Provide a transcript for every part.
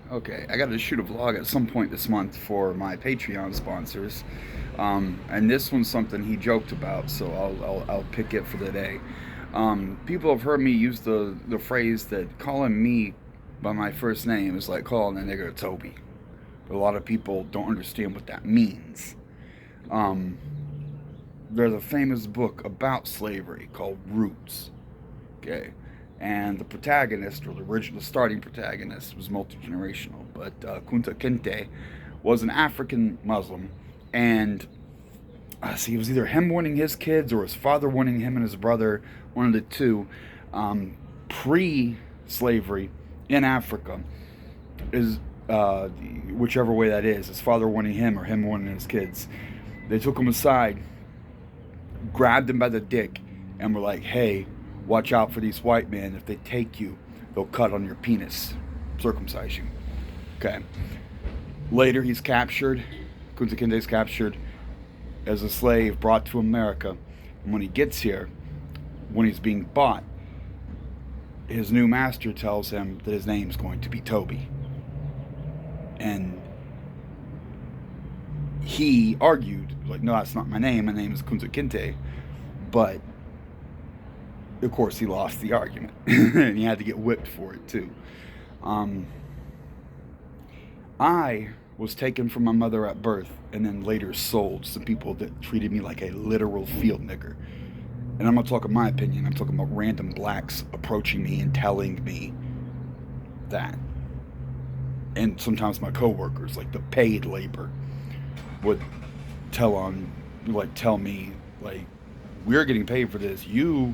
Okay, I got to shoot a vlog at some point this month for my Patreon sponsors, and this one's something he joked about, so I'll pick it for the day. People have heard me use the phrase that calling me by my first name is like calling a nigger Toby. But a lot of people don't understand what that means. Um, there's a famous book about slavery called Roots. Okay, and the protagonist, or the original starting protagonist, was multi generational. But Kunta Kinte was an African Muslim, and see, it was either him wanting his kids or his father wanting him and his brother, one of the two. Pre-slavery in Africa is whichever way that is, his father wanting him or him wanting his kids. They took him aside, grabbed him by the dick, and were like, "Hey, watch out for these white men. If they take you, they'll cut on your penis, circumcise you." Okay. Later, he's captured. Kunta Kinte is captured as a slave, brought to America. And when he gets here, when he's being bought, his new master tells him that his name's going to be Toby. And he argued, like, "No, that's not my name. My name is Kunta Kinte." But of course, he lost the argument, and he had to get whipped for it too. Um, I was taken from my mother at birth, and then later sold to some people that treated me like a literal field nigger. And I'm not talking my opinion. I'm talking about random blacks approaching me and telling me that. And sometimes my coworkers, like the paid labor, would tell me, like, "We're getting paid for this. You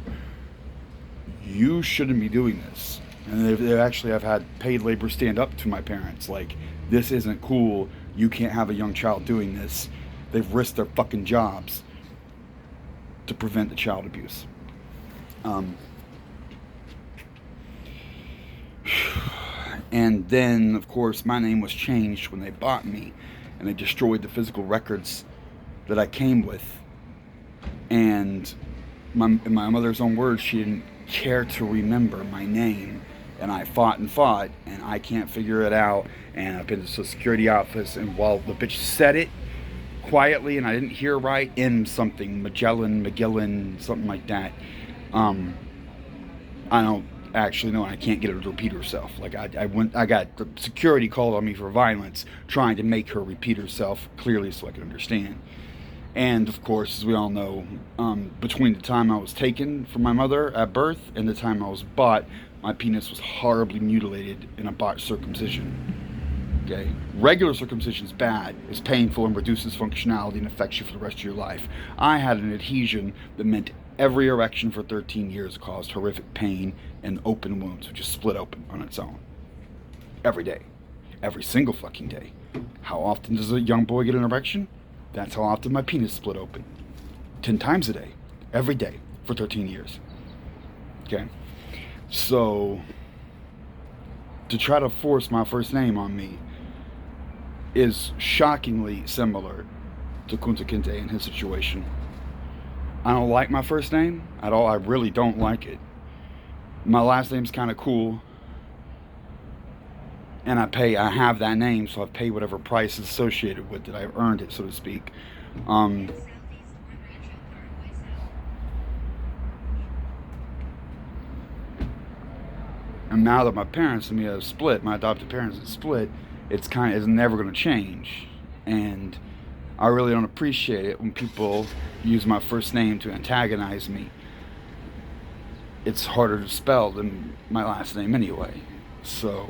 shouldn't be doing this." And they actually have had paid labor stand up to my parents, like, "This isn't cool. You can't have a young child doing this." They've risked their fucking jobs to prevent the child abuse. Um, and then, of course, my name was changed when they bought me, and they destroyed the physical records that I came with. And in my mother's own words, she didn't care to remember my name. And I fought, and I can't figure it out. And I've been to the Social Security office, and while the bitch said it quietly, and I didn't hear right, in something, McGillen, something like that, I don't actually know, and I can't get her to repeat herself. Like, I got the security called on me for violence, trying to make her repeat herself clearly so I could understand. And of course, as we all know, between the time I was taken from my mother at birth and the time I was bought, my penis was horribly mutilated in a botched circumcision. Okay, regular circumcision is bad, it's painful and reduces functionality and affects you for the rest of your life. I had an adhesion that meant every erection for 13 years caused horrific pain and open wounds, which just split open on its own. Every day. Every single fucking day. How often does a young boy get an erection? That's how often my penis split open. 10 times a day. Every day. For 13 years. Okay? So, to try to force my first name on me is shockingly similar to Kunta Kinte in his situation. I don't like my first name at all. I really don't like it. My last name's kind of cool. And I have that name, so I've paid whatever price is associated with it. I've earned it, so to speak. And now that my parents and me have split, my adopted parents have split, it's never going to change. And I really don't appreciate it when people use my first name to antagonize me. It's harder to spell than my last name anyway. So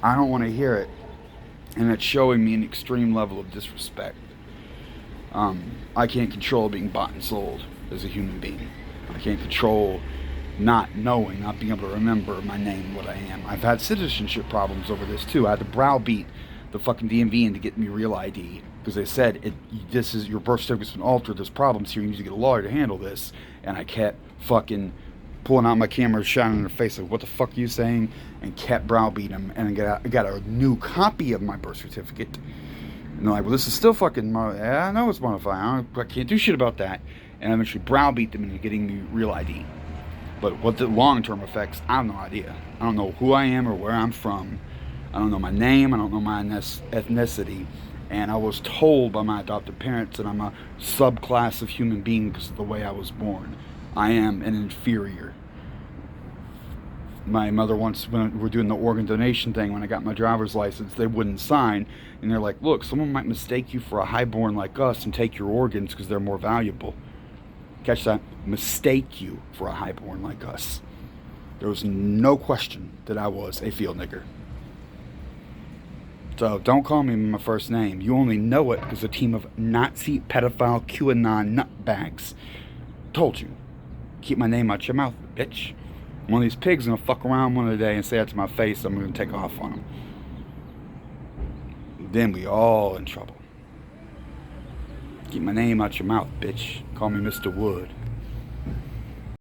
I don't want to hear it, and it's showing me an extreme level of disrespect. I can't control being bought and sold as a human being. I can't control not being able to remember my name, what I am. I've had citizenship problems over this too. I had to browbeat the fucking DMV in to get me real ID because they said this is your birth certificate's been altered. There's problems here. You need to get a lawyer to handle this. And I kept fucking pulling out my camera, shining in their face like, "What the fuck are you saying?" And kept browbeating them. And I got a new copy of my birth certificate. And they're like, "Well, this is still fucking yeah, I know it's modified. I can't do shit about that." And I eventually browbeat them into getting me real ID. But what the long-term effects, I have no idea. I don't know who I am or where I'm from. I don't know my name. I don't know my ethnicity. And I was told by my adoptive parents that I'm a subclass of human being because of the way I was born. I am an inferior. My mother once, when we were doing the organ donation thing, when I got my driver's license, they wouldn't sign. And they're like, look, someone might mistake you for a highborn like us and take your organs because they're more valuable. Catch that? Mistake you for a highborn like us. There was no question that I was a field nigger. So don't call me my first name. You only know it because a team of Nazi, pedophile, QAnon nutbags told you. Keep my name out your mouth, bitch. One of these pigs is going to fuck around one day and say that to my face. I'm going to take off on him. Then we all in trouble. Keep my name out your mouth, bitch. Call me Mr. Wood.